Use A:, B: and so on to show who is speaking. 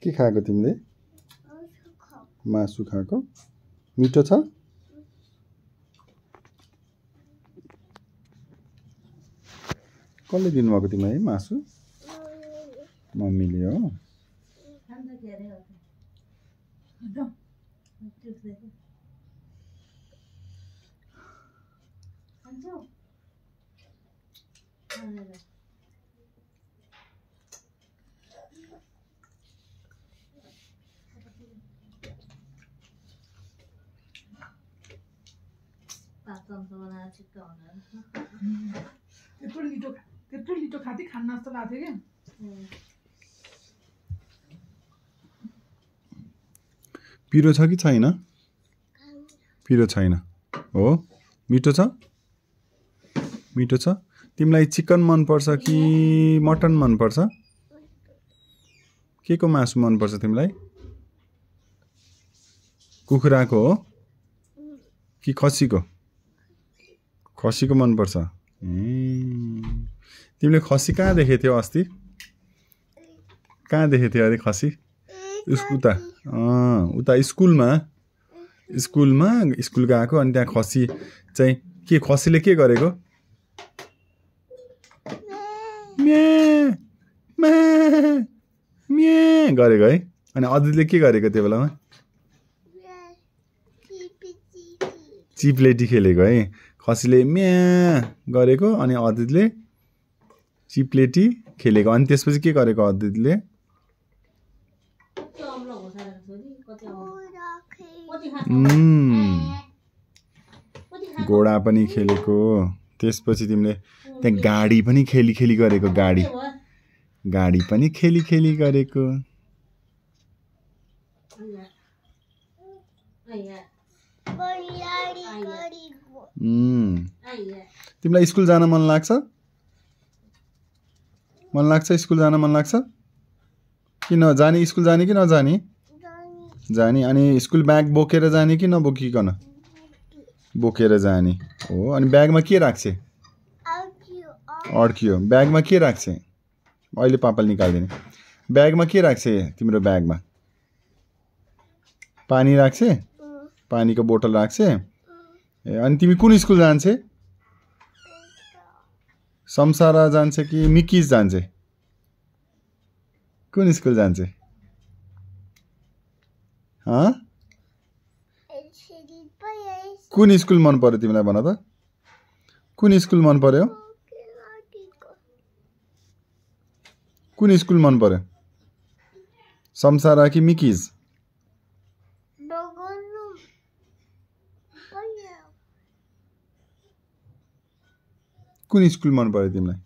A: के खाएको तिमीले? मासु खाएको? मिठो छ? कसले दिनुभएको तिमीलाई मासु? मम्मीले हो?
B: त्यत्रो लिटो खाती खान्न जस्तो लाग्थ्यो क्या।
A: पिरो छ कि छैन? पिरो छैन हो? मिठो छ? मिठो छ? तिमीलाई चिकन मन पर्छ कि मटन मन पर्छ? के को मासु मन पर्छ तिमीलाई? कुखुराको हो कि खसीको? खसीको मन पर्छ। तिमीले खसी कहाँ देखेको थियौ अस्ति? कहाँ देखेको थियौ अरे खसी? उता स्कुलमा स्कुल गएको अनि त्यहाँ खसी चाहिँ के खसीले के गरेको? म्या गरेको है। अनि अदितले के गरेको त्यो बेलामा? चिप्लेटी खेलेको है। खसीले म्या गरेको अनि अदितले चिप्लेटी खेलेको। अनि त्यसपछि के गरेको अदितले? घोडा पनि खेलेको। त्यसपछि तिमीले त्यहाँ गाडी पनि खेली गरेको। गाडी पनि खेली गरेको। तिमीलाई स्कुल जान मन लाग्छ? स्कुल जान मन लाग्छ कि नजाने? स्कुल जाने कि नजाने? जाने। अनि स्कुल ब्याग बोकेर जाने कि नबोकिकन? बोकेर जाने हो। अनि ब्यागमा के राख्छे? अड्कियो। ब्यागमा के राख्छे? अहिले पापाले निकाल्दिने। ब्यागमा के राख्छे तिम्रो ब्यागमा? पानी राख्छे? पानीको बोतल राख्छे? अनि तिमी कुन स्कुल जान्छे? समसारा जान्छे कि मिकिज जान्छे? कुन स्कुल जान्छे? कुन स्कुल मन पर्यो तिमीलाई भन त? कुन स्कुल मन पर्यो? कुन स्कुल मन पर्यो? समसारा कि मिकिज? कुन स्कुल मन पर्यो तिमीलाई?